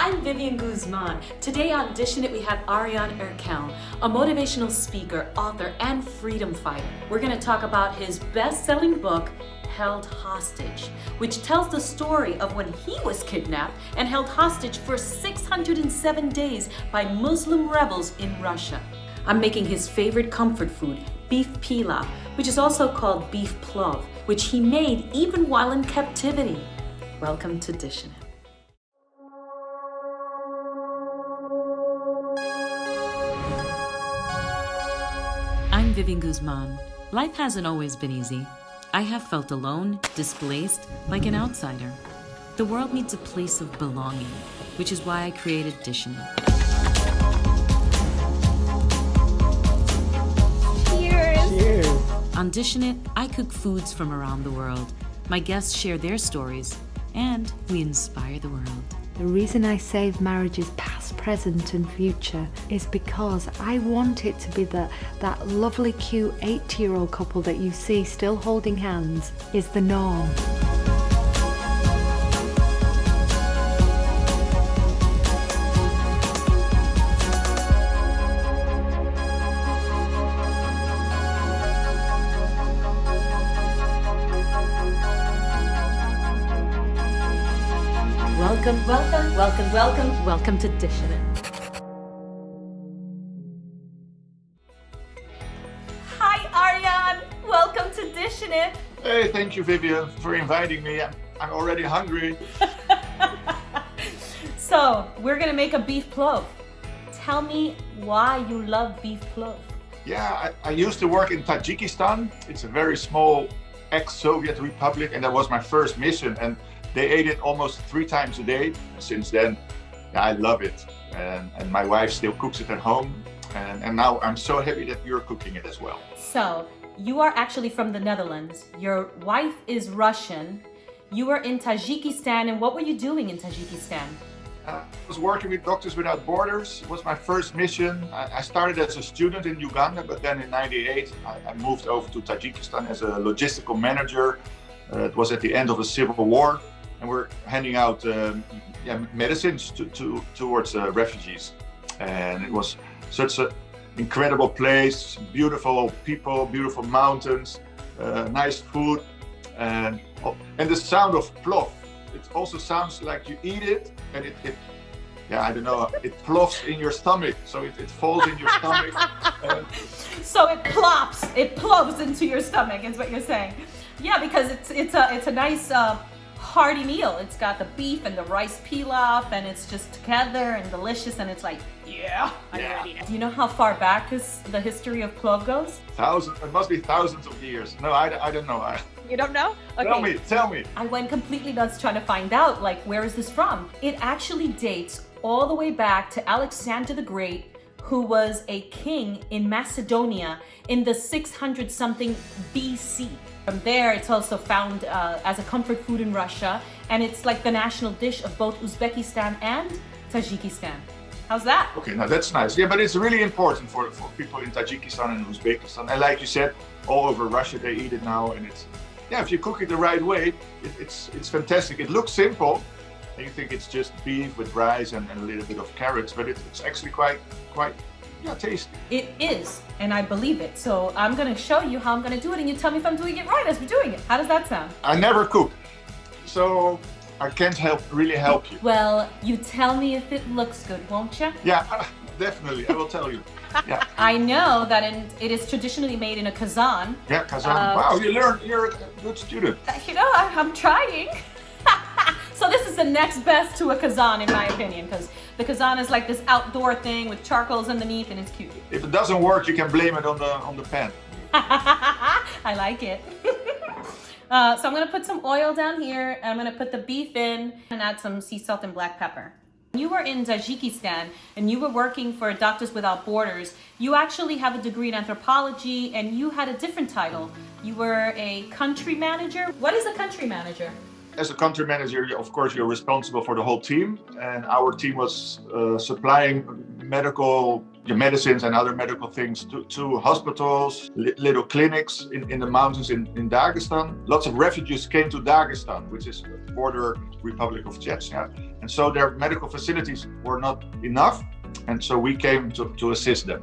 I'm Vivian Guzman. Today on Dishin'it we have Arjan Erkel, a motivational speaker, author, and freedom fighter. We're going to talk about his best-selling book, Held Hostage, which tells the story of when he was kidnapped and held hostage for 607 days by Muslim rebels in Russia. I'm making his favorite comfort food, beef pilaf, which is also called beef plov, which he made even while in captivity. Welcome to Dishin'it. I'm Vivian Guzman. Life hasn't always been easy. I have felt alone, displaced, like an outsider. The world needs a place of belonging, which is why I created Dishin'it. Cheers! Cheers! On Dishin'it, I cook foods from around the world. My guests share their stories, and we inspire the world. The reason I save marriages past, present and future is because I want it to be that lovely cute 80-year-old couple that you see still holding hands is the norm. Welcome to Dishin'it. Hi Arjan, welcome to Dishin'it. Hey, thank you, Vivian, for inviting me. I'm already hungry. So, we're gonna make a beef plov. Tell me why you love beef plov. Yeah, I used to work in Tajikistan. It's a very small ex-Soviet republic, and that was my first mission. And they ate it almost 3 times a day. Since then, yeah, I love it. And my wife still cooks it at home. And now I'm so happy that you're cooking it as well. So, you are actually from the Netherlands. Your wife is Russian. You were in Tajikistan, and what were you doing in Tajikistan? I was working with Doctors Without Borders. It was my first mission. I started as a student in Uganda, but then in '98, I moved over to Tajikistan as a logistical manager. It was at the end of the civil war, and we're handing out medicines towards refugees. And it was such an incredible place, beautiful people, beautiful mountains, nice food, and the sound of plov. It also sounds like you eat it, and it it plops in your stomach, so it falls in your stomach. So it plops into your stomach, is what you're saying. Yeah, because it's a nice hearty meal. It's got the beef and the rice pilaf, and it's just together and delicious, and it's like, I'm ready now. Do you know how far back the history of plov goes? It must be thousands of years. No, I don't know. You don't know? Okay. Tell me. I went completely nuts trying to find out, like, where is this from? It actually dates all the way back to Alexander the Great, who was a king in Macedonia in the 600-something BC. From there, it's also found as a comfort food in Russia, and it's like the national dish of both Uzbekistan and Tajikistan. How's that? Okay, now that's nice. Yeah, but it's really important for people in Tajikistan and Uzbekistan. And like you said, all over Russia they eat it now, and if you cook it the right way, it's fantastic. It looks simple, and you think it's just beef with rice and a little bit of carrots, but it's actually quite tasty. It is, and I believe it. So I'm gonna show you how I'm gonna do it, and you tell me if I'm doing it right as we're doing it. How does that sound? I never cook, so I can't really help you. Well, you tell me if it looks good, won't you? Yeah, definitely. I will tell you. Yeah. I know that it is traditionally made in a kazan. Yeah, kazan. Wow, you learned. You're a good student. I'm trying. So this is the next best to a kazan, in my opinion, because the kazan is like this outdoor thing with charcoals underneath, and it's cute. If it doesn't work, you can blame it on the pan. I like it. So I'm gonna put some oil down here, and I'm gonna put the beef in and add some sea salt and black pepper. You were in Dagestan, and you were working for Doctors Without Borders. You actually have a degree in anthropology, and you had a different title. You were a country manager. What is a country manager? As a country manager, of course, you're responsible for the whole team. And our team was supplying medical the medicines and other medical things to hospitals, little clinics in the mountains in Dagestan. Lots of refugees came to Dagestan, which is the border Republic of Chechnya. And so their medical facilities were not enough. And so we came to assist them.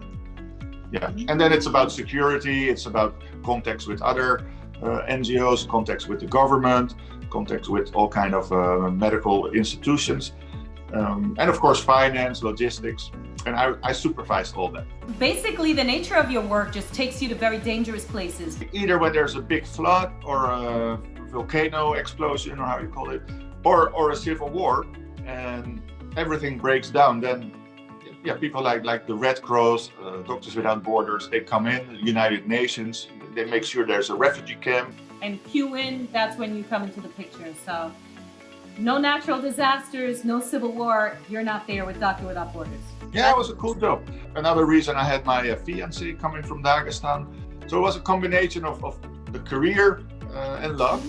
Yeah. And then it's about security. It's about contacts with other NGOs, contacts with the government, contacts with all kind of medical institutions. And of course, finance, logistics. And I supervised all that. Basically, the nature of your work just takes you to very dangerous places. Either when there's a big flood or a volcano explosion, or how you call it, or a civil war, and everything breaks down, then yeah, people like the Red Cross, Doctors Without Borders, they come in, the United Nations, they make sure there's a refugee camp. And cue in, that's when you come into the picture. So no natural disasters, no civil war, you're not there with Doctors Without Borders. Yeah, it was a cool job. Another reason I had my fiancée coming from Dagestan. So it was a combination of the career and love.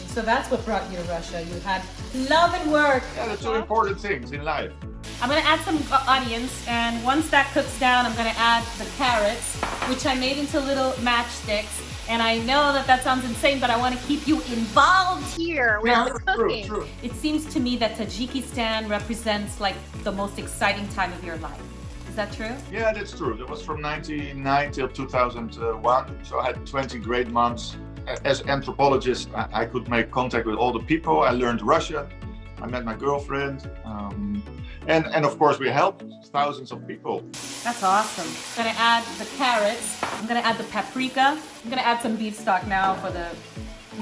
So that's what brought you to Russia. You had love and work. Yeah, the two important things in life. I'm gonna add some onions, and once that cooks down, I'm gonna add the carrots, which I made into little matchsticks. And I know that sounds insane, but I want to keep you involved here with the cooking. True. It seems to me that Tajikistan represents like the most exciting time of your life. Is that true? Yeah, that's true. That was from 1999 till 2001. So I had 20 great months. As an anthropologist, I could make contact with all the people. I learned Russian. I met my girlfriend. And of course, we helped thousands of people. That's awesome. I'm gonna add the carrots. I'm gonna add the paprika. I'm gonna add some beef stock now for the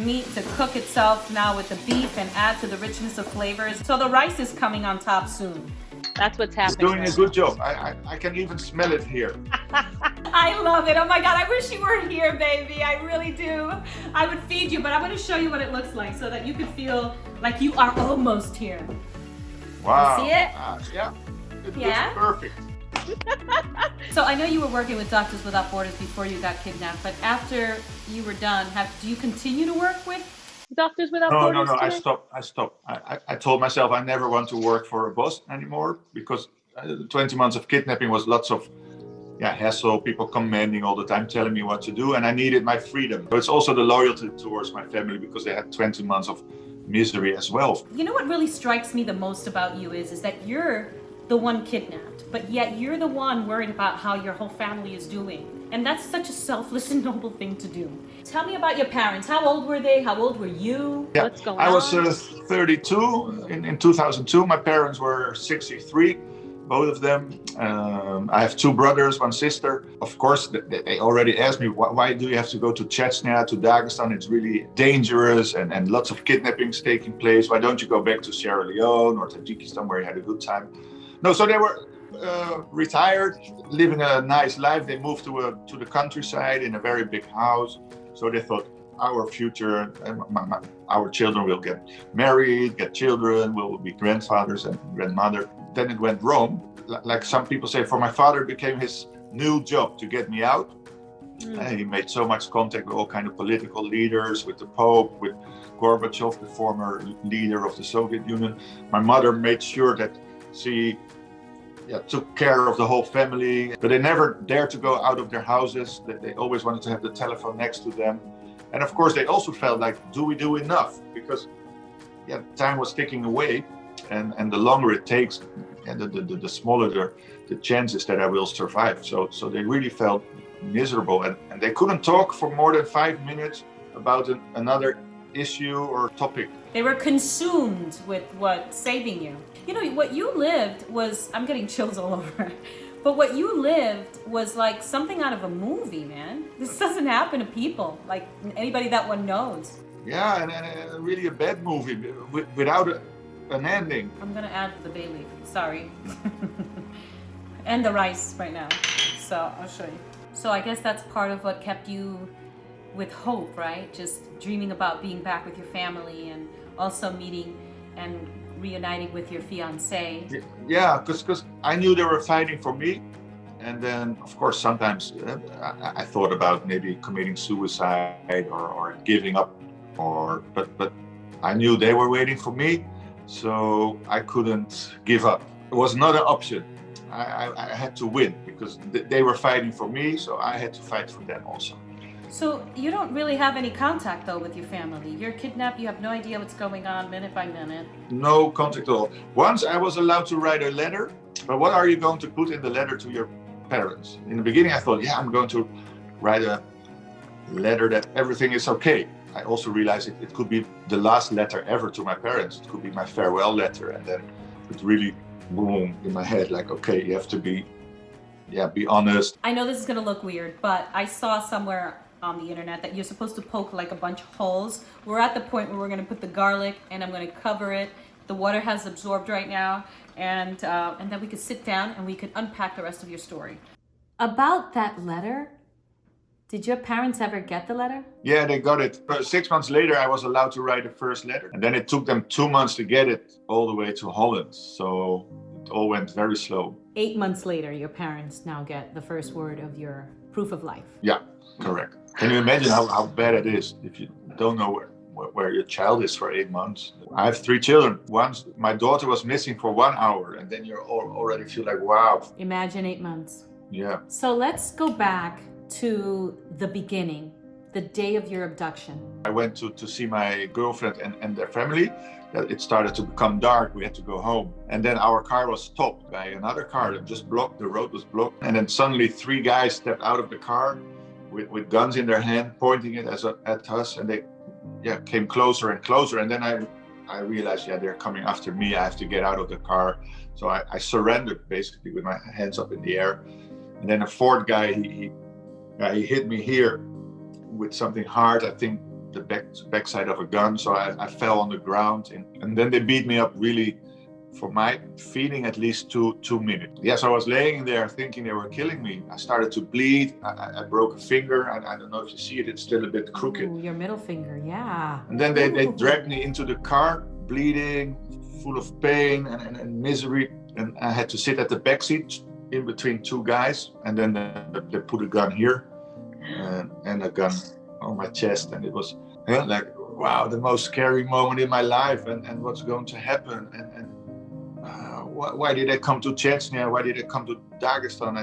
meat to cook itself now with the beef and add to the richness of flavors. So the rice is coming on top soon. That's what's happening. It's doing a good job. I can even smell it here. I love it. Oh my God, I wish you were here, baby. I really do. I would feed you, but I'm gonna show you what it looks like so that you could feel like you are almost here. Wow. You see it? Yeah. It Yeah? looks perfect. So I know you were working with Doctors Without Borders before you got kidnapped, but after you were done, do you continue to work with Doctors Without Borders? No. I stopped. I told myself I never want to work for a boss anymore because 20 months of kidnapping was lots of hassle, people commanding all the time, telling me what to do, and I needed my freedom. So it's also the loyalty towards my family because they had 20 months of misery as well. You know what really strikes me the most about you is that you're the one kidnapped, but yet you're the one worried about how your whole family is doing. And that's such a selfless and noble thing to do. Tell me about your parents. How old were they? How old were you? Yeah, What's going on? I was 32 in 2002. My parents were 63, both of them. I have two brothers, one sister. Of course, they already asked me, why do you have to go to Chechnya, to Dagestan? It's really dangerous and lots of kidnappings taking place. Why don't you go back to Sierra Leone or Tajikistan where you had a good time? No, so they were retired, living a nice life. They moved to the countryside in a very big house. So they thought our future, our children will get married, get children, will be grandfathers and grandmother. Then it went wrong. Like some people say, for my father, it became his new job to get me out. He made so much contact with all kind of political leaders, with the Pope, with Gorbachev, the former leader of the Soviet Union. My mother made sure that she took care of the whole family, but they never dared to go out of their houses. They always wanted to have the telephone next to them. And of course, they also felt like, do we do enough? Because time was ticking away, and the longer it takes, the smaller the chances that I will survive. So they really felt miserable, and they couldn't talk for more than 5 minutes about another issue or topic. They were consumed with saving you. You know, what you lived was, I'm getting chills all over, but what you lived was like something out of a movie, man. This doesn't happen to people, like anybody that one knows. Yeah, and really a bad movie without an ending. I'm gonna add the bay leaf, sorry. And the rice right now, so I'll show you. So I guess that's part of what kept you with hope, right? Just dreaming about being back with your family and also meeting and reuniting with your fiancée. Yeah, because I knew they were fighting for me. And then, of course, sometimes I thought about maybe committing suicide or giving up, but I knew they were waiting for me, so I couldn't give up. It was not an option. I had to win because they were fighting for me, so I had to fight for them also. So you don't really have any contact though with your family. You're kidnapped, you have no idea what's going on minute by minute. No contact at all. Once I was allowed to write a letter, but what are you going to put in the letter to your parents? In the beginning I thought, yeah, I'm going to write a letter that everything is okay. I also realized it could be the last letter ever to my parents. It could be my farewell letter, and then it really boom in my head, like, okay, you have to be honest. I know this is gonna look weird, but I saw somewhere on the internet that you're supposed to poke like a bunch of holes. We're at the point where we're gonna put the garlic and I'm gonna cover it. The water has absorbed right now, and then we could sit down and we could unpack the rest of your story. About that letter, did your parents ever get the letter? Yeah, they got it. 6 months later, I was allowed to write the first letter. And then it took them 2 months to get it all the way to Holland. So it all went very slow. 8 months later, your parents now get the first word of your proof of life. Yeah, correct. Can you imagine how bad it is if you don't know where your child is for 8 months? I have 3 children. Once my daughter was missing for 1 hour, and then you already feel like, wow. Imagine 8 months. Yeah. So let's go back to the beginning, the day of your abduction. I went to see my girlfriend and their family. It started to become dark. We had to go home. And then our car was stopped by another car that just blocked. The road was blocked. And then suddenly 3 guys stepped out of the car with guns in their hand, pointing it at us. And they came closer and closer. And then I realized, they're coming after me. I have to get out of the car. So I surrendered basically with my hands up in the air. And then a 4th guy, he hit me here with something hard, I think the backside of a gun. So I fell on the ground, and then they beat me up really, for my feeling, at least two minutes. Yes, I was laying there thinking they were killing me. I started to bleed. I broke a finger. I don't know if you see it, it's still a bit crooked. Ooh, your middle finger, yeah. And then they dragged me into the car, bleeding, full of pain and misery. And I had to sit at the back seat in between 2 guys, and then they put a gun here and a gun on my chest, and it was like, wow, the most scary moment in my life, and what's going to happen, and why did I come to Chechnya? Why did I come to Dagestan?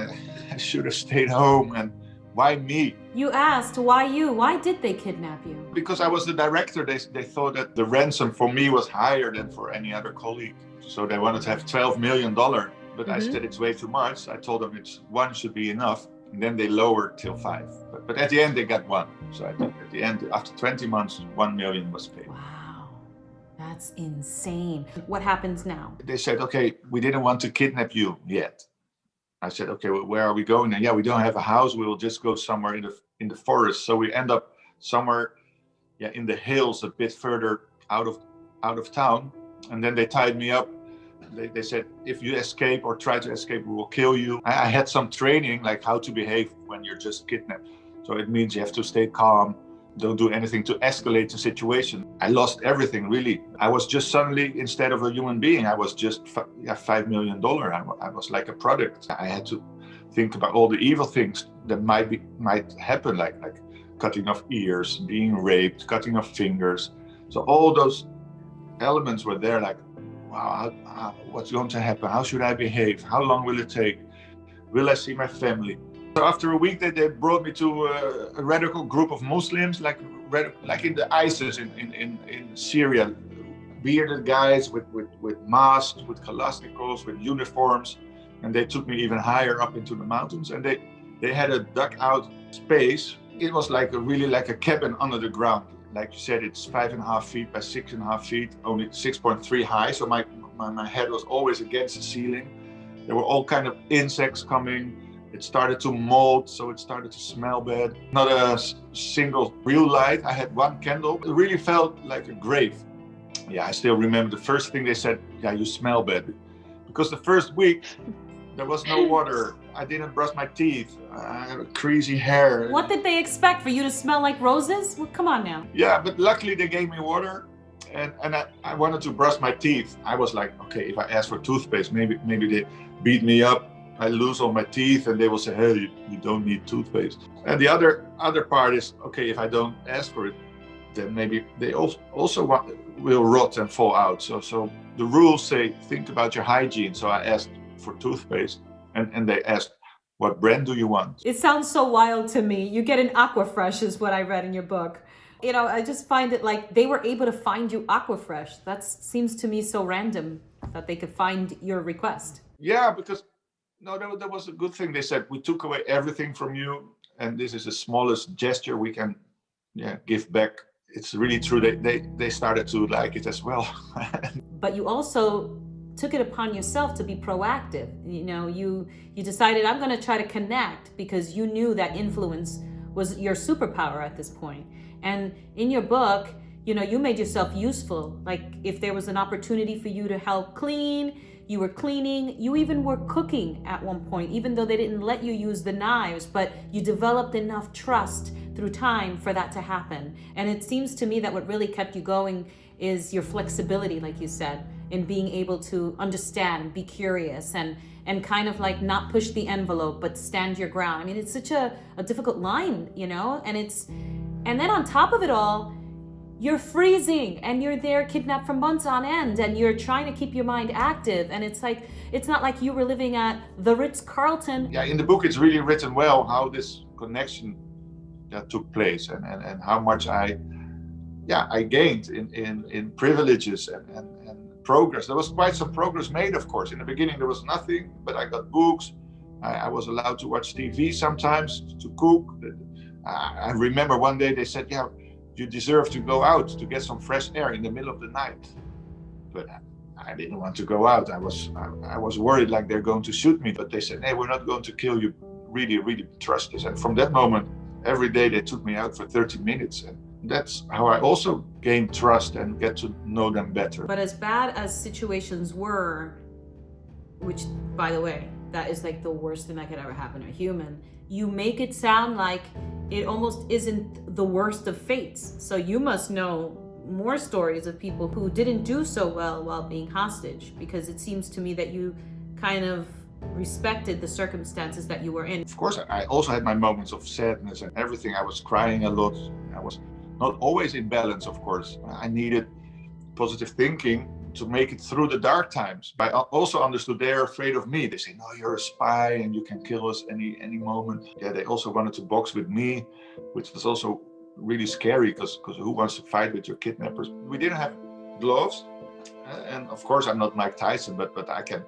I should have stayed home, and why me? You asked, why you? Why did they kidnap you? Because I was the director. They thought that the ransom for me was higher than for any other colleague, so they wanted to have $12 million. But I said it's way too much. I told them one should be enough. And then they lowered till 5. But at the end, they got 1. So I think at the end, after 20 months, 1 million was paid. Wow, that's insane. What happens now? They said, okay, we didn't want to kidnap you yet. I said, okay, well, where are we going? And we don't have a house. We will just go somewhere in the forest. So we end up somewhere in the hills, a bit further out of town. And then they tied me up. They said, if you escape or try to escape, we will kill you. I had some training, like how to behave when you're just kidnapped. So it means you have to stay calm, don't do anything to escalate the situation. I lost everything, really. I was just suddenly, instead of a human being, I was just $5 million. I was like a product. I had to think about all the evil things that might happen, like cutting off ears, being raped, cutting off fingers. So all those elements were there, like, wow, what's going to happen? How should I behave? How long will it take? Will I see my family? So after a week, they brought me to a radical group of Muslims, like in the ISIS in Syria. Bearded guys with masks, with Kalashnikovs, with uniforms. And they took me even higher up into the mountains. And they had a dugout space. It was really like a cabin under the ground. Like you said, it's 5.5 feet by 6.5 feet, only 6.3 high. So my head was always against the ceiling. There were all kind of insects coming. It started to mold, so it started to smell bad. Not a single real light. I had 1 candle. It really felt like a grave. I still remember the first thing they said, you smell bad. Because the first week, there was no water. I didn't brush my teeth. I had crazy hair. What did they expect? For you to smell like roses? Well, come on now. Yeah, but luckily they gave me water, and I wanted to brush my teeth. I was like, okay, if I ask for toothpaste, maybe they beat me up. I lose all my teeth, and they will say, hey, you don't need toothpaste. And the other part is, okay, if I don't ask for it, then maybe they also will rot and fall out. So the rules say, think about your hygiene. So I asked for toothpaste. And they asked, what brand do you want? It sounds so wild to me. You get an Aquafresh is what I read in your book. You know, I just find it like they were able to find you Aquafresh. That seems to me so random that they could find your request. Yeah, because that was a good thing. They said, we took away everything from you, and this is the smallest gesture we can give back. It's really true. They started to like it as well. But you also took it upon yourself to be proactive. You know, you decided, I'm going to try to connect, because you knew that influence was your superpower at this point. And in your book, you know, you made yourself useful. Like if there was an opportunity for you to help clean, you were cleaning. You even were cooking at one point, even though they didn't let you use the knives, but you developed enough trust through time for that to happen. And it seems to me that what really kept you going is your flexibility, like you said, in being able to understand, be curious, and kind of like not push the envelope, but stand your ground. I mean, it's such a difficult line, you know, and then on top of it all, you're freezing and you're there kidnapped for months on end, and you're trying to keep your mind active. And it's like, it's not like you were living at the Ritz-Carlton. Yeah, in the book, it's really written well how this connection that took place, and how much I gained in privileges and progress. There was quite some progress made, of course. In the beginning, there was nothing, but I got books. I was allowed to watch TV sometimes, to cook. I remember one day they said, yeah, you deserve to go out to get some fresh air in the middle of the night. But I didn't want to go out. I was worried like they're going to shoot me. But they said, hey, we're not going to kill you. Really, really trust us. And from that moment, every day they took me out for 30 minutes. And that's how I also gained trust and get to know them better. But as bad as situations were, which, by the way, that is like the worst thing that could ever happen to a human, you make it sound like it almost isn't the worst of fates. So you must know more stories of people who didn't do so well while being hostage, because it seems to me that you kind of respected the circumstances that you were in. Of course, I also had my moments of sadness and everything. I was crying a lot. I was not always in balance, of course. I needed positive thinking to make it through the dark times. I also understood they're afraid of me. They say, no, you're a spy and you can kill us any moment. Yeah, they also wanted to box with me, which was also really scary, because who wants to fight with your kidnappers? We didn't have gloves. And of course, I'm not Mike Tyson, but I can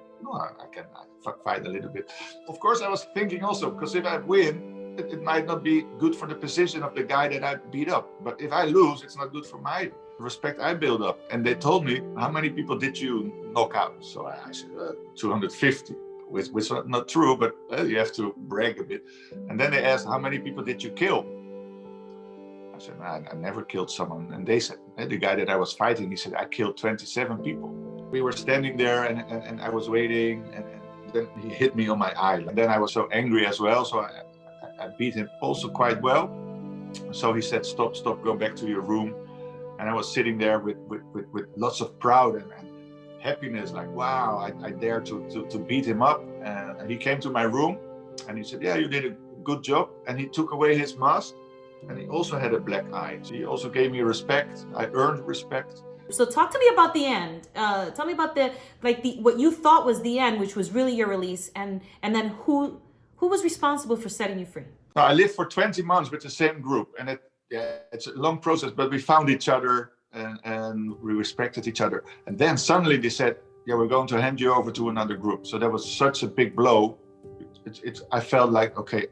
fight a little bit. Of course, I was thinking also, because if I win, it might not be good for the position of the guy that I beat up. But if I lose, it's not good for my respect I build up. And they told me, how many people did you knock out? So I said, 250, which is not true, but you have to brag a bit. And then they asked, how many people did you kill? I said, I never killed someone. And they said, the guy that I was fighting, he said, I killed 27 people. We were standing there and I was waiting, and then he hit me on my eye. And then I was so angry as well. So I beat him also quite well. So he said, stop, go back to your room. And I was sitting there with lots of pride and happiness, like, wow, I dared to beat him up. And he came to my room and he said, yeah, you did a good job. And he took away his mask, and he also had a black eye. So he also gave me respect. I earned respect. So talk to me about the end. Tell me about what you thought was the end, which was really your release, and then who was responsible for setting you free? No, I lived for 20 months with the same group, and it's a long process, but we found each other and we respected each other. And then suddenly they said, yeah, we're going to hand you over to another group. So that was such a big blow. I felt like, okay,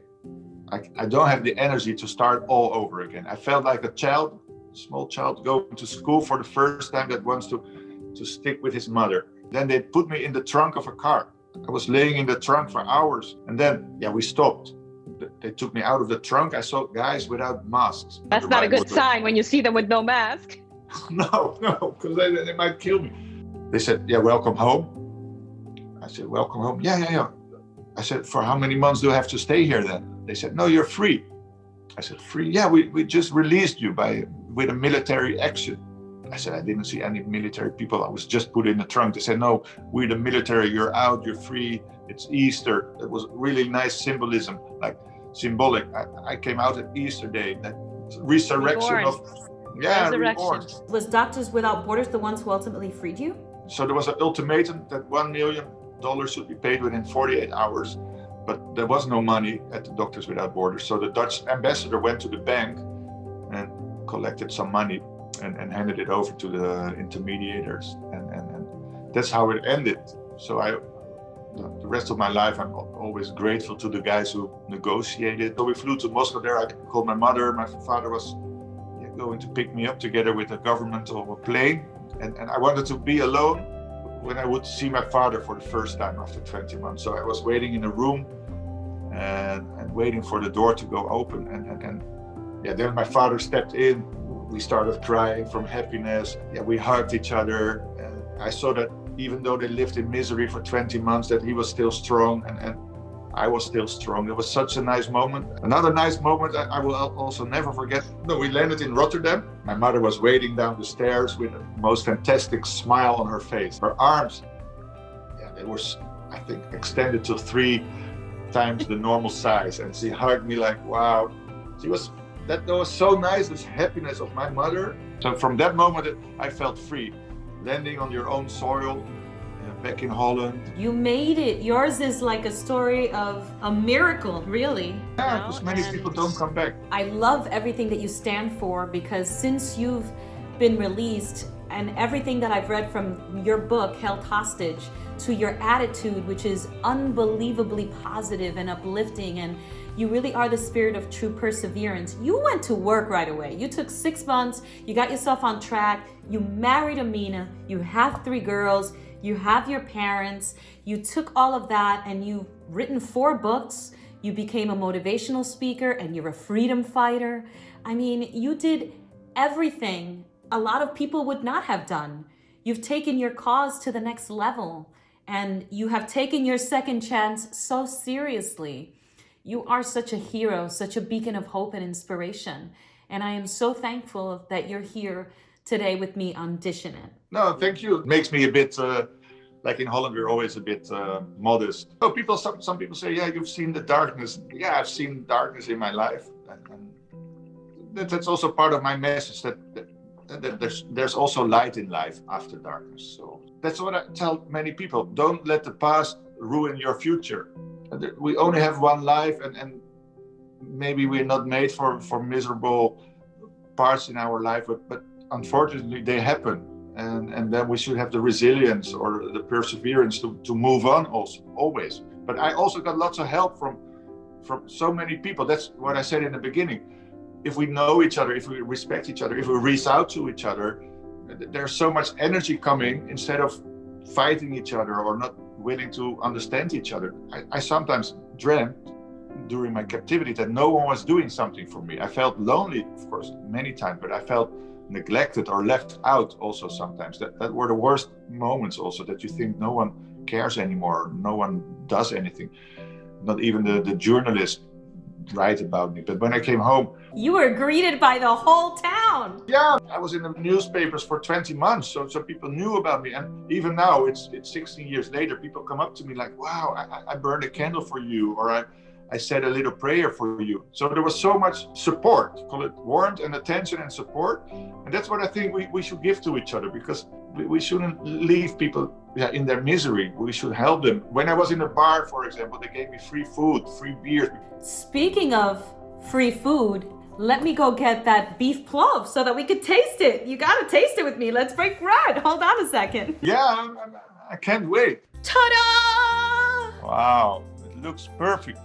I don't have the energy to start all over again. I felt like a small child going to school for the first time that wants to stick with his mother. Then they put me in the trunk of a car. I was laying in the trunk for hours, and then, we stopped. They took me out of the trunk. I saw guys without masks. That's not a good sign when you see them with no mask. No, because they might kill me. They said, yeah, welcome home. I said, welcome home. Yeah. I said, for how many months do I have to stay here then? They said, no, you're free. I said, free? Yeah, we just released you with a military action. I said, I didn't see any military people. I was just put in the trunk. They said, no, we're the military. You're out, you're free. It's Easter. It was really nice symbolism, like symbolic. I came out at Easter Day, that resurrection Was Doctors Without Borders the ones who ultimately freed you? So there was an ultimatum that 1 million dollars should be paid within 48 hours. But there was no money at the Doctors Without Borders. So the Dutch ambassador went to the bank and collected some money and handed it over to the intermediators. And that's how it ended. So the rest of my life, I'm always grateful to the guys who negotiated. So we flew to Moscow there. I called my mother. My father was going to pick me up together with the government of a plane. And I wanted to be alone when I would see my father for the first time after 20 months. So I was waiting in a room and waiting for the door to go open. And then my father stepped in. We started crying from happiness. Yeah, we hugged each other. And I saw that even though they lived in misery for 20 months, that he was still strong and I was still strong. It was such a nice moment. Another nice moment I will also never forget. No, we landed in Rotterdam. My mother was waiting down the stairs with the most fantastic smile on her face. Her arms, they were, I think, extended to 3 times the normal size. And she hugged me like, wow. That was so nice, this happiness of my mother. So from that moment, I felt free. Landing on your own soil, back in Holland. You made it. Yours is like a story of a miracle, really. Yeah, because many people don't come back. I love everything that you stand for, because since you've been released and everything that I've read from your book, Held Hostage, to your attitude, which is unbelievably positive and uplifting, and you really are the spirit of true perseverance. You went to work right away. You took 6 months, you got yourself on track, you married Amina, you have 3 girls, you have your parents, you took all of that and you've written 4 books, you became a motivational speaker, and you're a freedom fighter. I mean, you did everything a lot of people would not have done. You've taken your cause to the next level, and you have taken your second chance so seriously. You are such a hero, such a beacon of hope and inspiration. And I am so thankful that you're here today with me on Dishin'it. No, thank you. It makes me a bit, like in Holland, we're always a bit modest. So some people say, yeah, you've seen the darkness. Yeah, I've seen darkness in my life. And that's also part of my message, that there's also light in life after darkness. So that's what I tell many people. Don't let the past ruin your future. We only have one life, and maybe we're not made for miserable parts in our life, but unfortunately they happen. And then we should have the resilience or the perseverance to move on also, always. But I also got lots of help from so many people. That's what I said in the beginning. If we know each other, if we respect each other, if we reach out to each other, there's so much energy coming instead of fighting each other or not willing to understand each other. I sometimes dreamt during my captivity that no one was doing something for me. I felt lonely, of course, many times, but I felt neglected or left out also sometimes. That were the worst moments also, that you think no one cares anymore, no one does anything. Not even the journalists write about me. But when I came home, you were greeted by the whole town. Yeah, I was in the newspapers for 20 months, so people knew about me. And even now, it's 16 years later, people come up to me like, wow, I burned a candle for you, or I said a little prayer for you. So there was so much support, call it warmth and attention and support. And that's what I think we should give to each other, because we shouldn't leave people in their misery. We should help them. When I was in a bar, for example, they gave me free food, free beers. Speaking of free food, let me go get that beef plov so that we could taste it. You gotta taste it with me. Let's break bread. Hold on a second. Yeah, I can't wait. Ta-da! Wow, it looks perfect.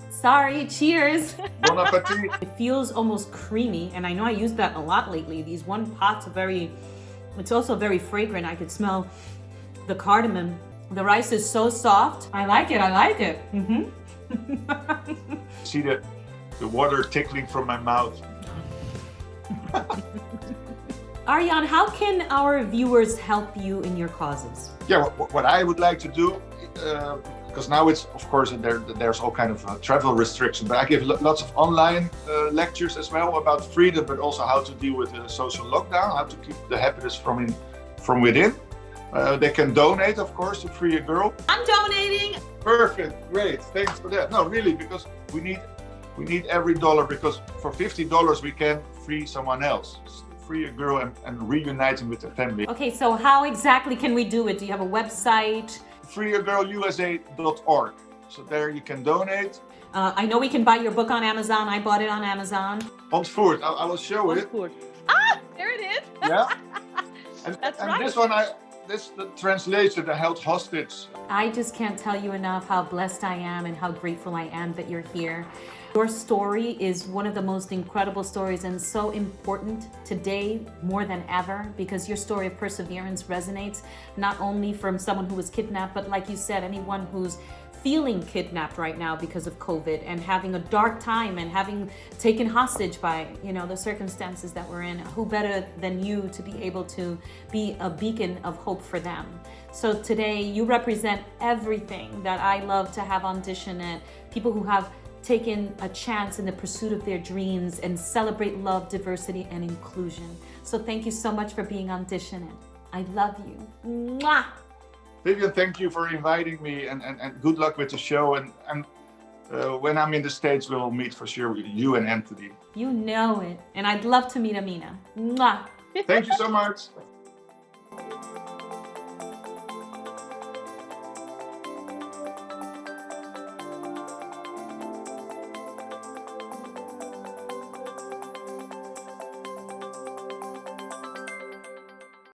Sorry, cheers. Bon appetit. It feels almost creamy, and I know I use that a lot lately. These one pots are it's also very fragrant. I could smell the cardamom. The rice is so soft. I like it. Mm-hmm. See the water tickling from my mouth. Arjan, how can our viewers help you in your causes? Yeah, what I would like to do, because now it's, of course, there's all kind of travel restrictions, but I give lots of online lectures as well about freedom, but also how to deal with the social lockdown, how to keep the happiness from within. They can donate, of course, to Free a Girl. I'm donating. Perfect, great, thanks for that. No, really, because we need every dollar, because for $50 we can free someone else. Free a girl and reunite him with the family. Okay, so how exactly can we do it? Do you have a website? freeagirlusa.org. So there you can donate. I know we can buy your book on Amazon. I bought it on Amazon. Ontvoerd. I will show it. Ah, there it is. Yeah. And right. This one, the translation, the held hostage. I just can't tell you enough how blessed I am and how grateful I am that you're here. Your story is one of the most incredible stories and so important today more than ever, because your story of perseverance resonates not only from someone who was kidnapped, but like you said, anyone who's feeling kidnapped right now because of COVID and having a dark time and having taken hostage by, the circumstances that we're in. Who better than you to be able to be a beacon of hope for them? So today you represent everything that I love to have on Dishin'it, people who have taken a chance in the pursuit of their dreams and celebrate love, diversity, and inclusion. So thank you so much for being on Dishin'it. I love you. Mwah! Vivian, thank you for inviting me, and good luck with the show. And when I'm in the States, we'll meet for sure with you and Anthony. You know it. And I'd love to meet Amina. Mwah! Thank you so much.